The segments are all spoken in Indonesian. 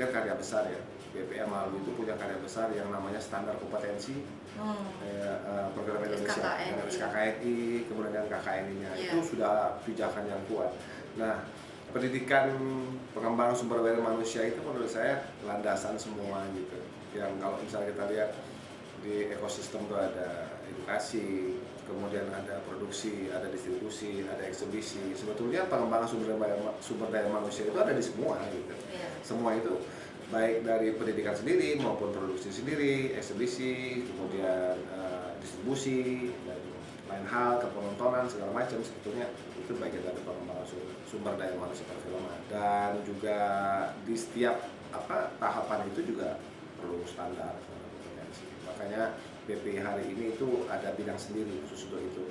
pikir karya besar ya. BP yang lalu itu punya karya besar yang namanya standar kompetensi program Indonesia, dengan SKKNI, kemudian KKNI-nya itu sudah pijakan yang kuat. Nah, pendidikan pengembangan sumber daya manusia itu menurut saya landasan semua gitu. Yang kalau misalnya kita lihat di ekosistem itu ada edukasi, kemudian ada produksi, ada distribusi, ada eksibisi. Sebetulnya pengembangan sumber daya manusia itu ada di semua gitu. Semua itu baik dari pendidikan sendiri maupun produksi sendiri, eksibisi, kemudian distribusi dan lain hal, kepenontonan segala macam, sebetulnya itu bagian dari pengembangan sumber daya manusia perfilman. Dan juga di setiap tahapan itu juga perlu standar kompetensi. Makanya BP hari ini itu ada bidang sendiri khusus untuk itu.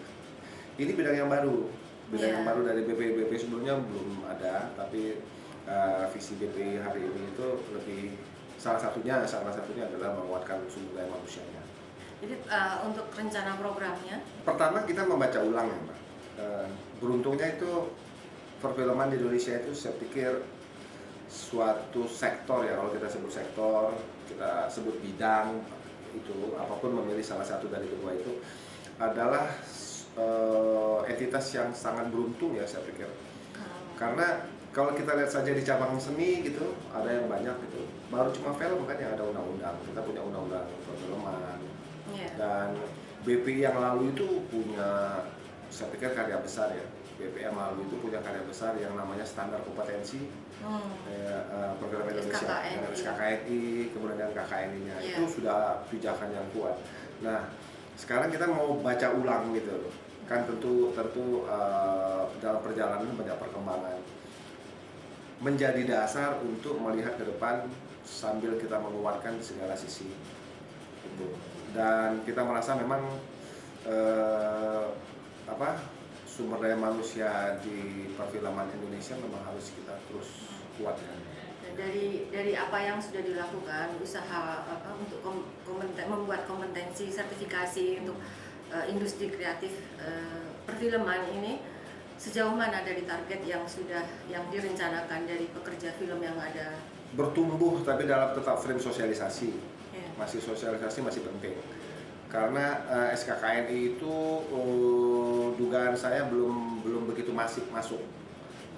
Ini bidang yang baru, yang baru dari BP sebelumnya belum ada, tapi visi BP hari ini itu lebih salah satunya adalah menguatkan sumber daya manusianya. Jadi untuk rencana programnya? Pertama kita membaca ulang ya Mbak. Beruntungnya itu perfilman di Indonesia itu saya pikir suatu sektor ya, kalau kita sebut sektor, kita sebut bidang itu, apapun memilih salah satu dari kedua itu adalah entitas yang sangat beruntung ya saya pikir. Karena kalau kita lihat saja di cabang seni gitu, ada yang banyak gitu. Baru cuma film kan yang ada undang-undang. Kita punya undang-undang perfilman. Dan BP yang lalu itu punya, saya pikir karya besar ya. BP yang lalu itu punya karya besar yang namanya standar kompetensi program Indonesia, dengan SKKNI, kemudian KKNI-nya itu sudah pijakan yang kuat. Nah, sekarang kita mau baca ulang gitu, kan tentu dalam perjalanan banyak perkembangan. Menjadi dasar untuk melihat ke depan sambil kita menguatkan segala sisi. Dan kita merasa memang sumber daya manusia di perfilman Indonesia memang harus kita terus kuatkan. Dari apa yang sudah dilakukan, usaha untuk membuat kompetensi sertifikasi untuk industri kreatif perfilman ini, sejauh mana dari target yang direncanakan dari pekerja film yang ada? Bertumbuh tapi dalam tetap frame sosialisasi. Masih sosialisasi masih penting. Karena SKKNI itu dugaan saya belum begitu masuk.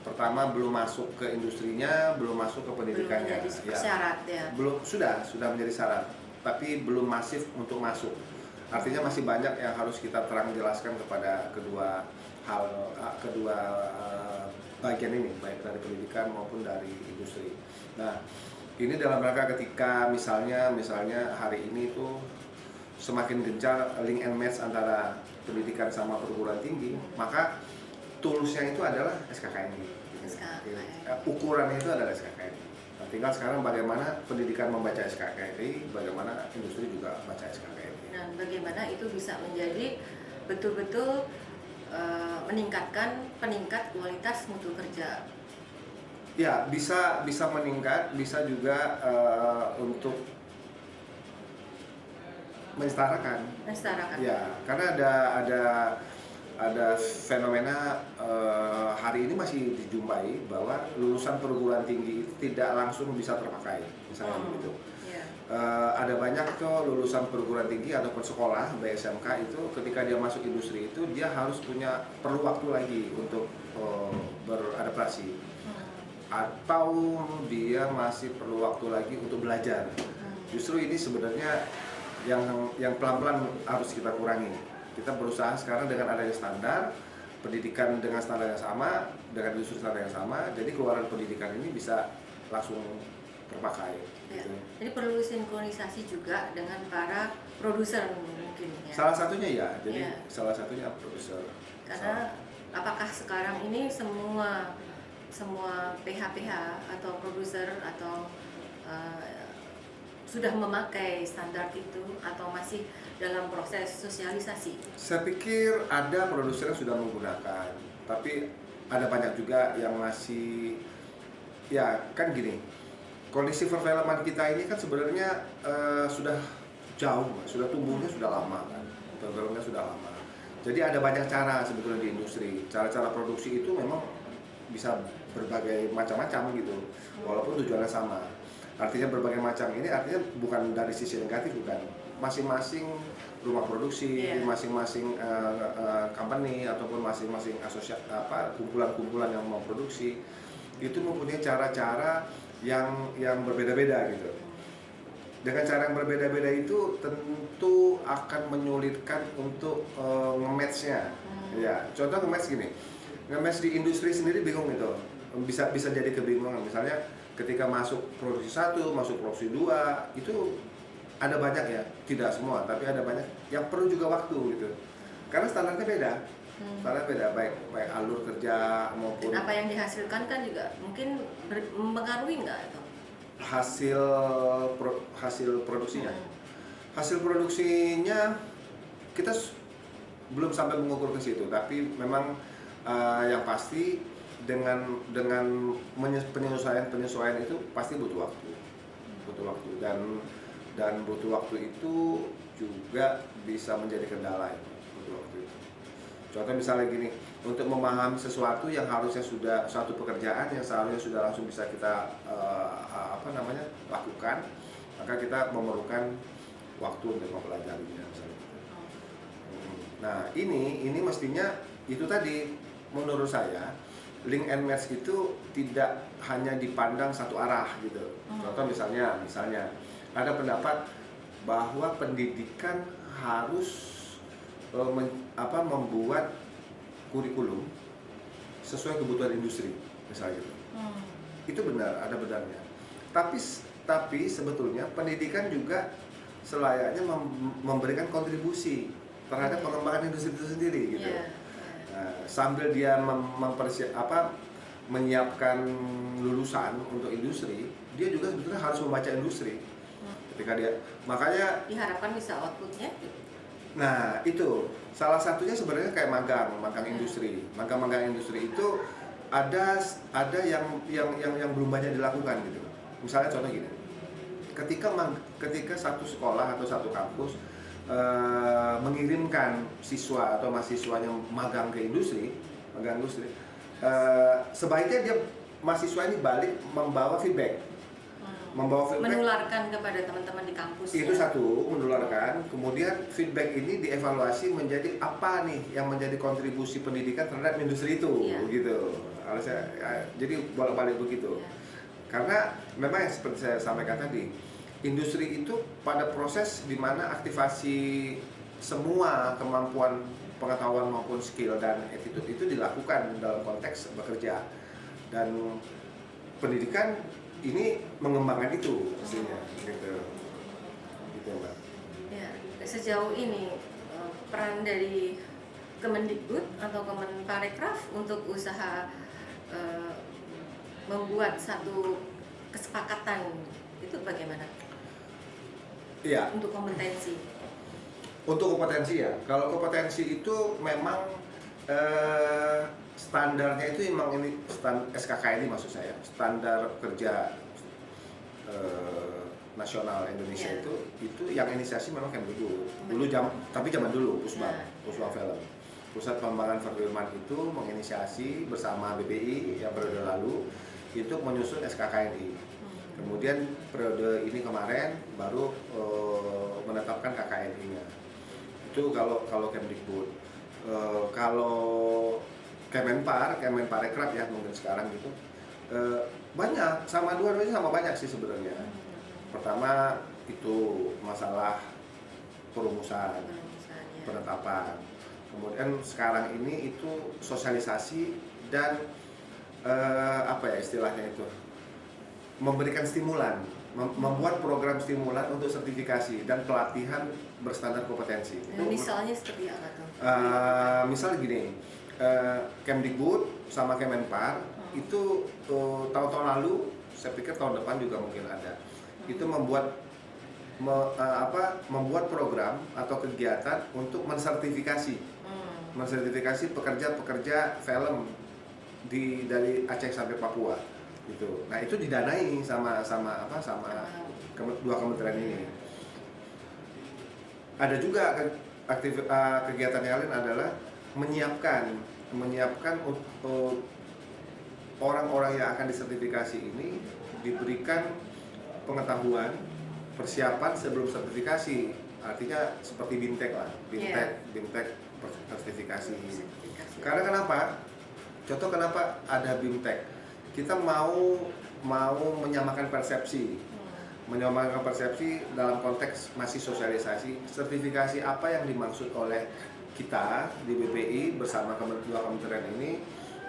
Pertama belum masuk ke industrinya, belum masuk ke pendidikannya. Belum menjadi syarat ya. Belum sudah menjadi syarat, tapi belum masif untuk masuk. Artinya masih banyak yang harus kita terang jelaskan kepada kedua bagian ini, baik dari pendidikan maupun dari industri. Nah, ini dalam rangka ketika misalnya hari ini itu semakin gencar link and match antara pendidikan sama perguruan tinggi, maka toolsnya itu adalah SKKNI. Ukurannya itu adalah SKKNI. Nah, tinggal sekarang bagaimana pendidikan membaca SKKNI, bagaimana industri juga baca SKKNI. Dan bagaimana itu bisa menjadi betul-betul peningkat kualitas mutu kerja. Ya, bisa meningkat, bisa juga untuk mensetarakan. Ya, karena ada fenomena hari ini masih dijumpai bahwa lulusan perguruan tinggi itu tidak langsung bisa terpakai, misalnya begitu. Ada banyak tuh lulusan perguruan tinggi ataupun sekolah BSMK itu ketika dia masuk industri itu dia harus perlu waktu lagi untuk beradaptasi, atau dia masih perlu waktu lagi untuk belajar. Justru ini sebenarnya yang pelan-pelan harus kita kurangi. Kita berusaha sekarang dengan adanya standar pendidikan dengan standar yang sama, dengan industri standar yang sama, jadi keluaran pendidikan ini bisa langsung terpakai. Gitu. Jadi perlu sinkronisasi juga dengan para produser mungkin ya. Salah satunya ya, jadi salah satunya produser. Karena apakah sekarang ini semua PH-PH atau produser atau sudah memakai standar itu atau masih dalam proses sosialisasi? Saya pikir ada produser yang sudah menggunakan, tapi ada banyak juga yang masih, ya kan gini, kondisi perfilman kita ini kan sebenarnya sudah jauh, sudah tumbuhnya sudah lama kan, perfilmannya sudah lama. Jadi ada banyak cara sebetulnya di industri, cara-cara produksi itu memang bisa berbagai macam-macam gitu, walaupun tujuannya sama. Artinya berbagai macam ini artinya bukan dari sisi negatif, bukan. Masing-masing rumah produksi, masing-masing company ataupun masing-masing kumpulan-kumpulan yang mau produksi itu mempunyai cara-cara yang berbeda-beda gitu. Dengan cara yang berbeda-beda itu tentu akan menyulitkan untuk nge-match-nya. Ya, contoh nge-match gini. Nge-match di industri sendiri bingung gitu. Bisa jadi kebingungan. Misalnya ketika masuk produksi 1, masuk produksi 2, itu ada banyak ya, tidak semua, tapi ada banyak yang perlu juga waktu gitu. Karena standarnya beda. Standarnya beda, baik alur kerja maupun dan apa yang dihasilkan kan juga mungkin mempengaruhi nggak itu? hasil produksinya. Hasil produksinya kita belum sampai mengukur ke situ, tapi memang yang pasti dengan penyesuaian itu pasti butuh waktu dan butuh waktu itu juga bisa menjadi kendala ya, butuh waktu itu. Contoh misalnya gini, untuk memahami sesuatu yang harusnya sudah suatu pekerjaan yang seharusnya sudah langsung bisa kita lakukan, maka kita memerlukan waktu untuk mempelajarinya misalnya. Nah ini mestinya itu tadi menurut saya link and match itu tidak hanya dipandang satu arah gitu. Contoh misalnya ada pendapat bahwa pendidikan harus membuat kurikulum sesuai kebutuhan industri misalnya gitu. Itu benar, ada benarnya. Tapi sebetulnya pendidikan juga selayaknya memberikan kontribusi terhadap pengembangan industri itu sendiri gitu. Nah, sambil dia menyiapkan lulusan untuk industri, dia juga sebetulnya harus membaca industri. Ketika dia, makanya diharapkan bisa outputnya. Nah itu salah satunya sebenarnya kayak magang industri. Magang industri itu ada yang belum banyak dilakukan gitu. Misalnya contoh gini, ketika satu sekolah atau satu kampus mengirimkan siswa atau mahasiswanya magang industri, sebaiknya dia mahasiswa ini balik membawa feedback. Menularkan kepada teman-teman di kampus. Itu satu, menularkan. Kemudian feedback ini dievaluasi menjadi apa nih yang menjadi kontribusi pendidikan terhadap industri itu, gitu. Jadi bolak-balik begitu. Karena memang yang seperti saya sampaikan tadi, industri itu pada proses di mana aktivasi semua kemampuan pengetahuan maupun skill dan attitude itu dilakukan dalam konteks bekerja, dan pendidikan ini mengembangkan itu pastinya gitu Mbak. Ya, sejauh ini peran dari Kemendikbud atau Kemenparekraf untuk usaha membuat satu kesepakatan itu bagaimana? Iya. Untuk kompetensi. Untuk kompetensi ya. Kalau kompetensi itu memang standarnya itu memang ini SKKN ini maksud saya, standar kerja nasional Indonesia itu yang inisiasi memang Kemdikbud. Tapi zaman dulu Pusbang Film. Pusat Pengembangan Perfilman itu menginisiasi bersama BPI yang periode lalu itu menyusun SKKNI. Kemudian periode ini kemarin baru menetapkan KKNI-nya. Itu kalau Kemdikbud. Kalau Kemenparekraf ya mungkin sekarang gitu banyak, dua-duanya sama banyak sih sebenarnya. Pertama itu masalah perumusan, penetapan. Kemudian sekarang ini itu sosialisasi dan istilahnya itu memberikan stimulan, membuat program stimulan untuk sertifikasi dan pelatihan berstandar kompetensi. Misalnya seperti apa tuh? Misal gini, Kemdikbud sama Kemenpar itu tahun-tahun lalu, saya pikir tahun depan juga mungkin ada, itu membuat program atau kegiatan untuk mensertifikasi pekerja-pekerja film dari Aceh sampai Papua gitu. Nah itu didanai sama dua kementerian ini. Ada juga kegiatan yang lain adalah menyiapkan orang-orang yang akan disertifikasi ini diberikan pengetahuan, persiapan sebelum sertifikasi. Artinya seperti BIMTEK lah, BIMTEK sertifikasi. Karena kenapa? Contoh kenapa ada BIMTEK? Kita mau menyamakan persepsi. Menyamakan persepsi dalam konteks masih sosialisasi. Sertifikasi apa yang dimaksud oleh kita di BPI bersama dua kementerian ini,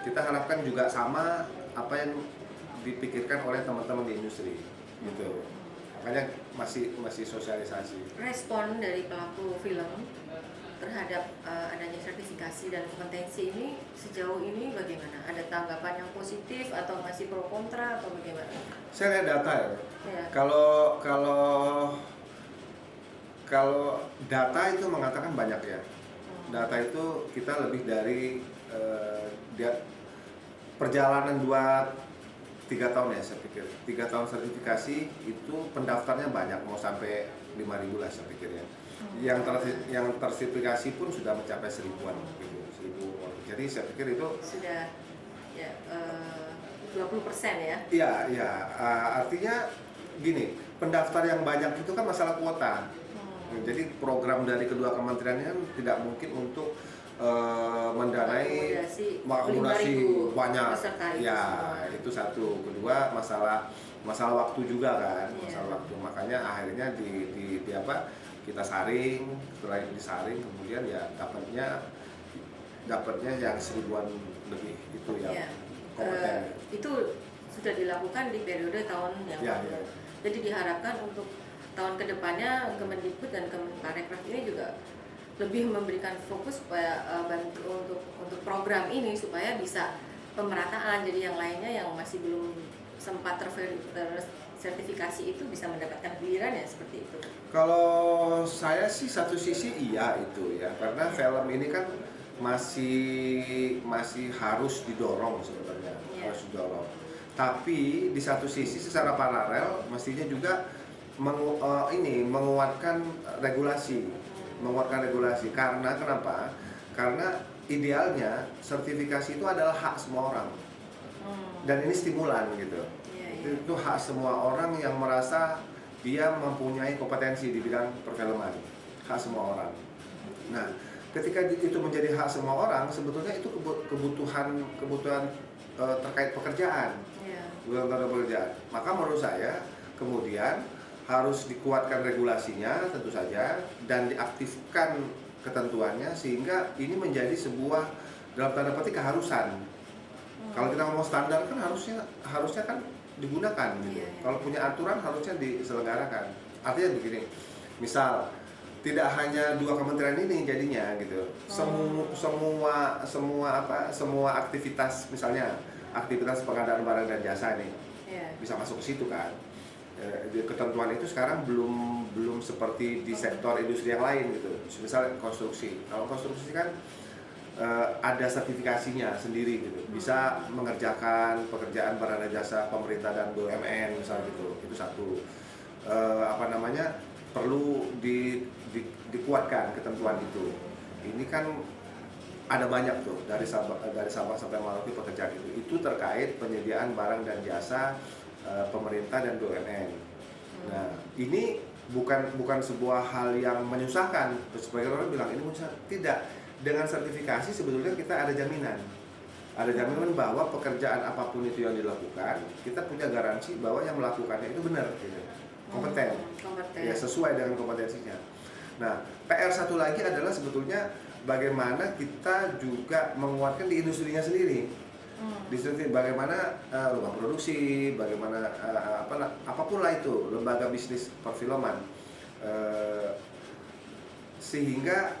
kita harapkan juga sama apa yang dipikirkan oleh teman-teman di industri, gitu. Makanya masih sosialisasi. Respon dari pelaku film terhadap adanya sertifikasi dan kompetensi ini sejauh ini bagaimana? Ada tanggapan yang positif atau masih pro kontra atau bagaimana? Saya lihat data ya. Kalau data itu mengatakan banyak ya. Data itu kita lebih dari perjalanan 3 tahun ya saya pikir. 3 tahun sertifikasi itu pendaftarnya banyak, mau sampai 5.000 lah saya pikir ya. Yang tersertifikasi pun sudah mencapai 1.000-an gitu, 1.000 orang. Jadi saya pikir itu sudah ya 20% ya. Iya, artinya gini, pendaftar yang banyak itu kan masalah kuota. Jadi program dari kedua kementerian ini kan tidak mungkin untuk mendanai akomodasi banyak. Ya, itu satu. Kedua, masalah waktu juga kan, masalah waktu. Makanya akhirnya di apa? Kita saring, setelah disaring kemudian ya dapatnya yang 1.000-an lebih itu yang kompeten. Itu sudah dilakukan di periode tahun yang lalu. Jadi diharapkan untuk tahun kedepannya Kemendikbud dan Kemenparekraf ini juga lebih memberikan fokus supaya untuk program ini supaya bisa pemerataan, jadi yang lainnya yang masih belum sempat tersertifikasi itu bisa mendapatkan giliran ya, seperti itu. Kalau saya sih satu sisi iya itu ya, karena film ini kan masih harus didorong sebenarnya, harus didorong. Tapi di satu sisi secara paralel mestinya juga menguatkan regulasi. Karena kenapa? Karena idealnya sertifikasi itu adalah hak semua orang. Dan ini stimulan gitu. Itu hak semua orang yang merasa dia mempunyai kompetensi di bidang perfilman. Hak semua orang. Nah, ketika itu menjadi hak semua orang, sebetulnya itu kebutuhan terkait pekerjaan. Maka menurut saya kemudian harus dikuatkan regulasinya tentu saja dan diaktifkan ketentuannya sehingga ini menjadi sebuah dalam tanda petik keharusan. Kalau kita ngomong standar kan harusnya kan digunakan gitu. Kalau punya aturan harusnya diselenggarakan. Artinya begini, misal tidak hanya dua kementerian ini jadinya gitu. Semua aktivitas, misalnya aktivitas pengadaan barang dan jasa nih bisa masuk ke situ kan. Ketentuan itu sekarang belum seperti di sektor industri yang lain gitu. Misalnya konstruksi. Kalau konstruksi kan ada sertifikasinya sendiri gitu. Bisa mengerjakan pekerjaan barang dan jasa pemerintah dan BUMN misalnya gitu. Itu satu. Perlu dikuatkan ketentuan itu. Ini kan ada banyak tuh dari Sabang sampai Merauke pekerjaan itu. Itu terkait penyediaan barang dan jasa pemerintah dan BUMN. Nah, ini bukan sebuah hal yang menyusahkan. Sebagian orang bilang ini menyusahkan. Tidak. Dengan sertifikasi sebetulnya kita ada jaminan. Ada jaminan bahwa pekerjaan apapun itu yang dilakukan, kita punya garansi bahwa yang melakukannya itu benar, gitu. Kompeten. Ya, sesuai dengan kompetensinya. Nah, PR satu lagi adalah sebetulnya bagaimana kita juga menguatkan di industrinya sendiri. Bagaimana rumah produksi, bagaimana apapun lah itu lembaga bisnis perfilman, sehingga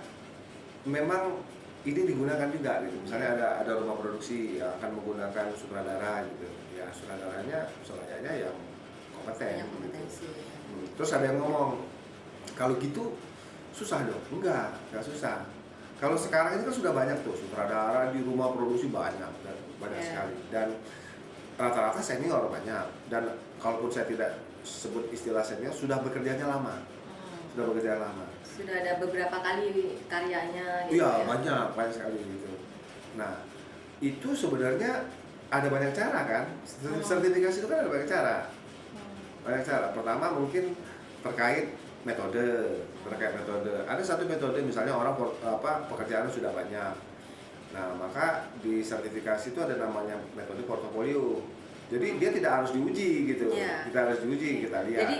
memang ini digunakan juga gitu. Misalnya ada rumah produksi yang akan menggunakan sutradara gitu, ya sutradaranya yang kompeten. Gitu. Terus ada yang ngomong kalau gitu susah dong? Enggak susah. Kalau sekarang ini kan sudah banyak tuh sutradara di rumah produksi banyak sekali, dan rata-rata senior banyak, dan kalaupun saya tidak sebut istilah senior sudah bekerjanya lama. Sudah ada beberapa kali karyanya gitu. Iya, banyak sekali gitu. Nah, itu sebenarnya ada banyak cara kan? Sertifikasi itu kan ada banyak cara. Banyak cara. Pertama mungkin terkait metode. Ada satu metode misalnya orang pekerjaan sudah banyak. Nah, maka di sertifikasi itu ada namanya metode portofolio. Jadi dia tidak harus diuji gitu. Tidak harus diuji, kita lihat. Jadi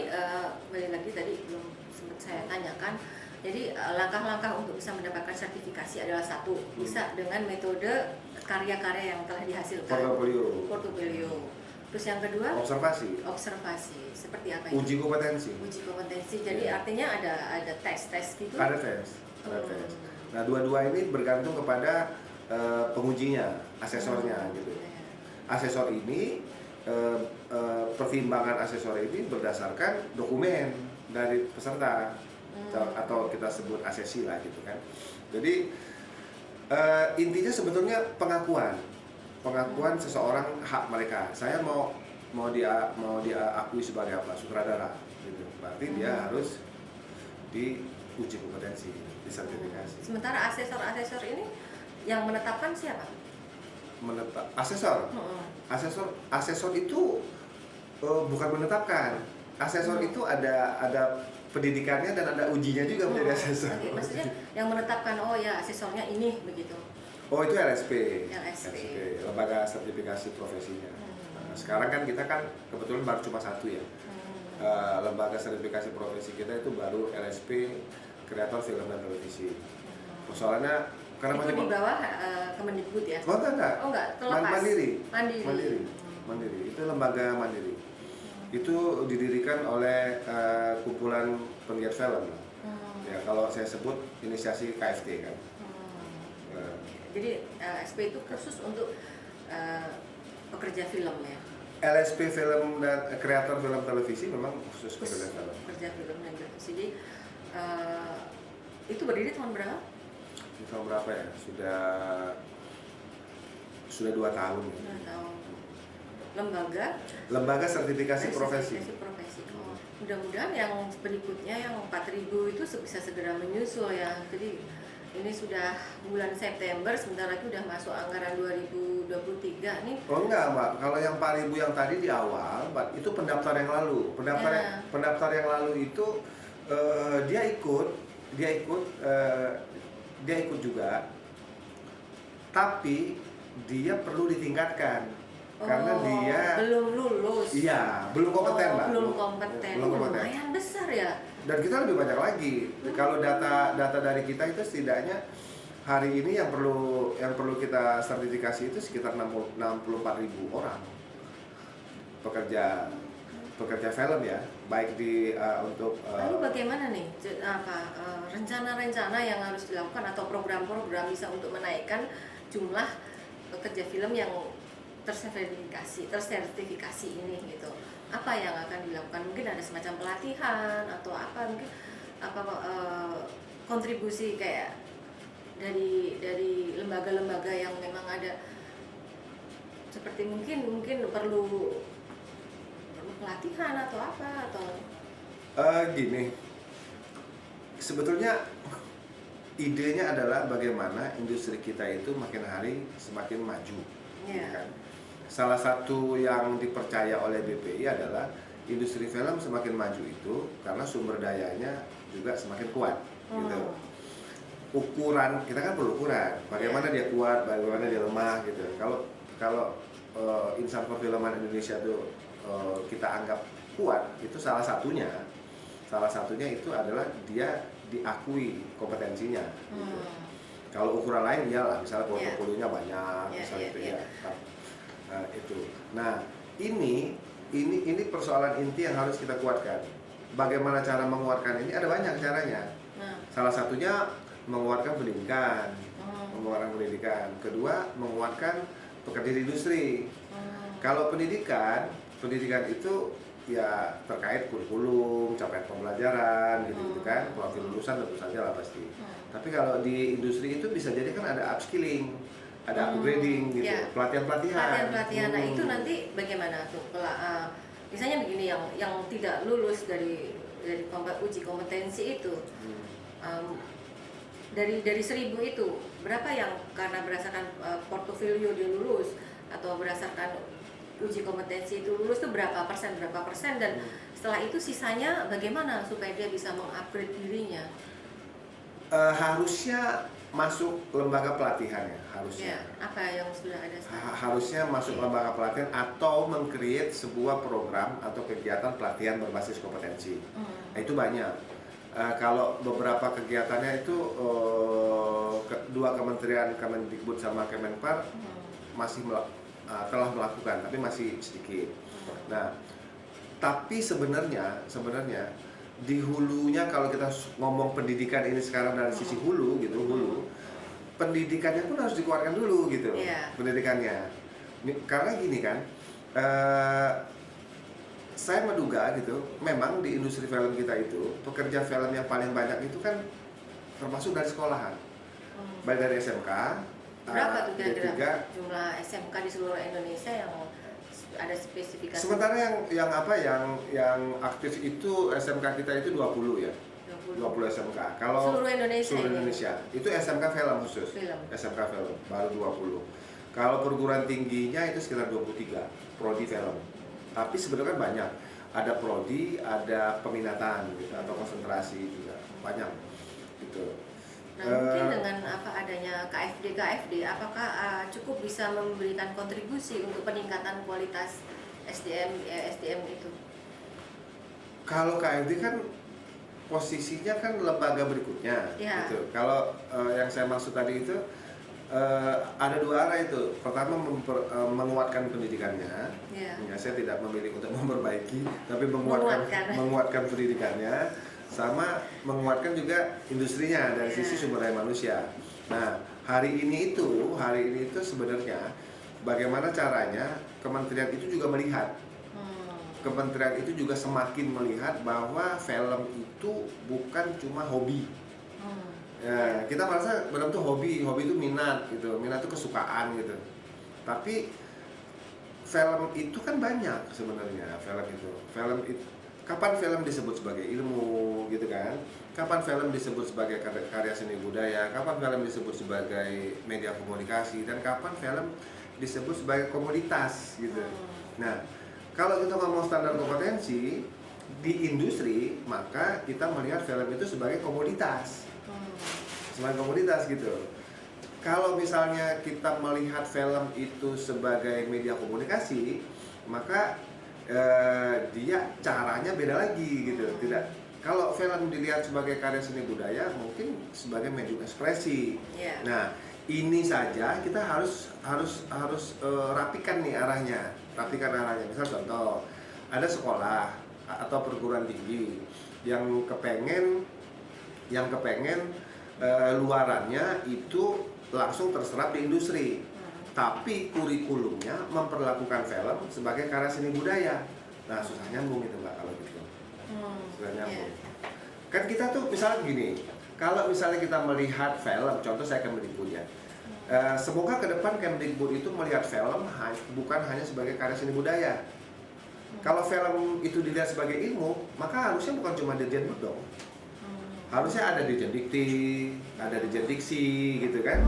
balik lagi tadi belum sempat saya tanyakan. Jadi langkah-langkah untuk bisa mendapatkan sertifikasi adalah satu, bisa dengan metode karya-karya yang telah dihasilkan. Portofolio. Terus yang kedua? Observasi. Seperti apa itu? Uji kompetensi. Jadi artinya ada tes gitu. Ada tes. Nah, dua-dua ini bergantung kepada pengujinya, asesornya gitu. Asesor ini pertimbangan asesor ini berdasarkan dokumen dari peserta atau kita sebut asesi lah gitu kan. Jadi intinya sebetulnya pengakuan seseorang hak mereka. Saya mau diakui sebagai apa, sutradara gitu. Berarti dia harus diuji kompetensi, disertifikasi. Sementara asesor ini yang menetapkan siapa? Asesor itu bukan menetapkan. Asesor itu ada pendidikannya dan ada ujinya juga menjadi asesor. Maksudnya yang menetapkan asesornya ini begitu. Oh, itu LSP. Lembaga Sertifikasi Profesinya. Nah, sekarang kan kita kebetulan baru cuma satu ya. Lembaga sertifikasi profesi kita itu baru LSP Kreator Film dan Televisi. Persoalannya karena itu di bawah Kemendikbud ya? Oh enggak. Terlepas. Mandiri. Itu lembaga mandiri. Itu didirikan oleh kumpulan penggiat film. Ya, kalau saya sebut inisiasi KFT kan. Jadi LSP itu khusus untuk pekerja film ya? LSP Film dan Kreator Film Televisi memang khusus pekerja film. Pekerja film dan televisi. Jadi itu berdiri tahun berapa? Tahun berapa ya? Sudah 2 tahun. 2 tahun. Lembaga sertifikasi profesi. Mudah-mudahan yang berikutnya yang 4.000 itu bisa segera menyusul ya. Jadi ini sudah bulan September, sebentar lagi udah masuk anggaran 2023 nih. Oh enggak Mbak, kalau yang 4.000 yang tadi di awal, Mbak, itu pendaftar yang lalu. Pendaftar yang lalu itu dia ikut juga, tapi dia perlu ditingkatkan. Karena dia belum lulus. Iya, belum kompeten, Mbak. Belum kompeten. Lumayan besar ya. Dan kita lebih banyak lagi. Kalau data dari kita itu setidaknya hari ini yang perlu kita sertifikasi itu sekitar 64.000 orang pekerja film ya, baik di untuk. Lalu bagaimana nih rencana-rencana yang harus dilakukan atau program-program bisa untuk menaikkan jumlah pekerja film yang tersertifikasi ini gitu? Apa yang akan dilakukan? Mungkin ada semacam pelatihan atau apa, mungkin kontribusi kayak dari lembaga-lembaga yang memang ada, seperti mungkin perlu pelatihan atau apa atau gini, sebetulnya idenya adalah bagaimana industri kita itu makin hari semakin maju. Kan? Salah satu yang dipercaya oleh BPI adalah industri film semakin maju itu karena sumber dayanya juga semakin kuat. Gitu. Ukuran kita kan perlu ukuran, bagaimana dia kuat, bagaimana dia lemah gitu. Kalau insan perfilman Indonesia itu kita anggap kuat, itu salah satunya itu adalah dia diakui kompetensinya. Gitu. Kalau ukuran lain iyalah, misalnya portofolionya banyak, misalnya itu ya. Itu. Nah, ini persoalan inti yang harus kita kuatkan. Bagaimana cara menguatkan ini? Ada banyak caranya. Salah satunya menguatkan pendidikan. Kedua, menguatkan pekerja di industri. Kalau pendidikan itu ya terkait kurikulum, capaian pembelajaran gitu kan, profil lulusan tentu saja lah pasti. Tapi kalau di industri itu bisa jadi kan ada upskilling, ada upgrading gitu, pelatihan. Nah itu nanti bagaimana tuh? Misalnya begini, yang tidak lulus dari uji kompetensi itu, dari 1.000 itu berapa yang karena berdasarkan portofolio dia lulus atau berdasarkan uji kompetensi itu lulus tuh berapa persen dan setelah itu sisanya bagaimana supaya dia bisa mengupgrade dirinya? Harusnya masuk lembaga pelatihan ya, harusnya. Ya, apa yang sudah ada sekarang? Harusnya masuk lembaga pelatihan atau meng-create sebuah program atau kegiatan pelatihan berbasis kompetensi. Nah, itu banyak. Kalau beberapa kegiatannya itu dua kementerian, Kemendikbud sama Kemenpar masih telah melakukan, tapi masih sedikit. Nah, tapi sebenarnya di hulunya, kalau kita ngomong pendidikan ini sekarang dari sisi hulu gitu, pendidikannya pun harus dikeluarkan dulu gitu, pendidikannya. Karena gini kan, saya menduga gitu, memang di industri film kita itu pekerja film yang paling banyak itu kan termasuk dari sekolahan, baik dari SMK. Berapa tuh kira-kira jumlah SMK di seluruh Indonesia yang ada spesifikasi? Sementara yang aktif itu SMK kita itu 20 ya. 20 SMK. Kalau seluruh Indonesia itu SMK film khusus. SMK film baru 20. Kalau perguruan tingginya itu sekitar 23 prodi film. Tapi sebenarnya kan banyak. Ada prodi, ada peminatan gitu, atau konsentrasi juga banyak gitu. Nah, mungkin dengan adanya KFD, apakah cukup bisa memberikan kontribusi untuk peningkatan kualitas SDM itu? Kalau KFD kan posisinya kan lembaga berikutnya, gitu. Kalau yang saya maksud tadi itu ada dua arah itu. Pertama menguatkan pendidikannya. Ya, saya tidak memilih untuk memperbaiki, tapi menguatkan pendidikannya. Sama menguatkan juga industrinya dari sisi sumber daya manusia. Nah, hari ini itu sebenarnya bagaimana caranya kementerian itu juga melihat, kementerian itu juga semakin melihat bahwa film itu bukan cuma hobi. Ya, kita merasa benar tuh hobi itu minat gitu, minat itu kesukaan gitu. Tapi film itu kan banyak sebenarnya, film itu. Kapan film disebut sebagai ilmu gitu kan? Kapan film disebut sebagai karya seni budaya? Kapan film disebut sebagai media komunikasi? Dan kapan film disebut sebagai komoditas gitu? Nah, kalau kita ngomong standar kompetensi di industri, maka kita melihat film itu sebagai komoditas. Sebagai komoditas gitu. Kalau misalnya kita melihat film itu sebagai media komunikasi, maka dia caranya beda lagi gitu. Tidak, kalau film dilihat sebagai karya seni budaya mungkin sebagai medium ekspresi. Nah, ini saja kita harus rapikan nih arahnya. Misal contoh, ada sekolah atau perguruan tinggi yang kepengen luarannya itu langsung terserap di industri. Tapi kurikulumnya memperlakukan film sebagai karya seni budaya. Nah, susah nyambung itu Mbak kalau gitu. Susah nyambung. Kan kita tuh misalnya gini, kalau misalnya kita melihat film, contoh saya Kemendikbud ya. Semoga ke depan Kemendikbud itu melihat film bukan hanya sebagai karya seni budaya. Kalau film itu dilihat sebagai ilmu, maka harusnya bukan cuma Dirjen Bud dong. Harusnya ada Dirjen Dikti, ada Dirjen Diksi gitu kan.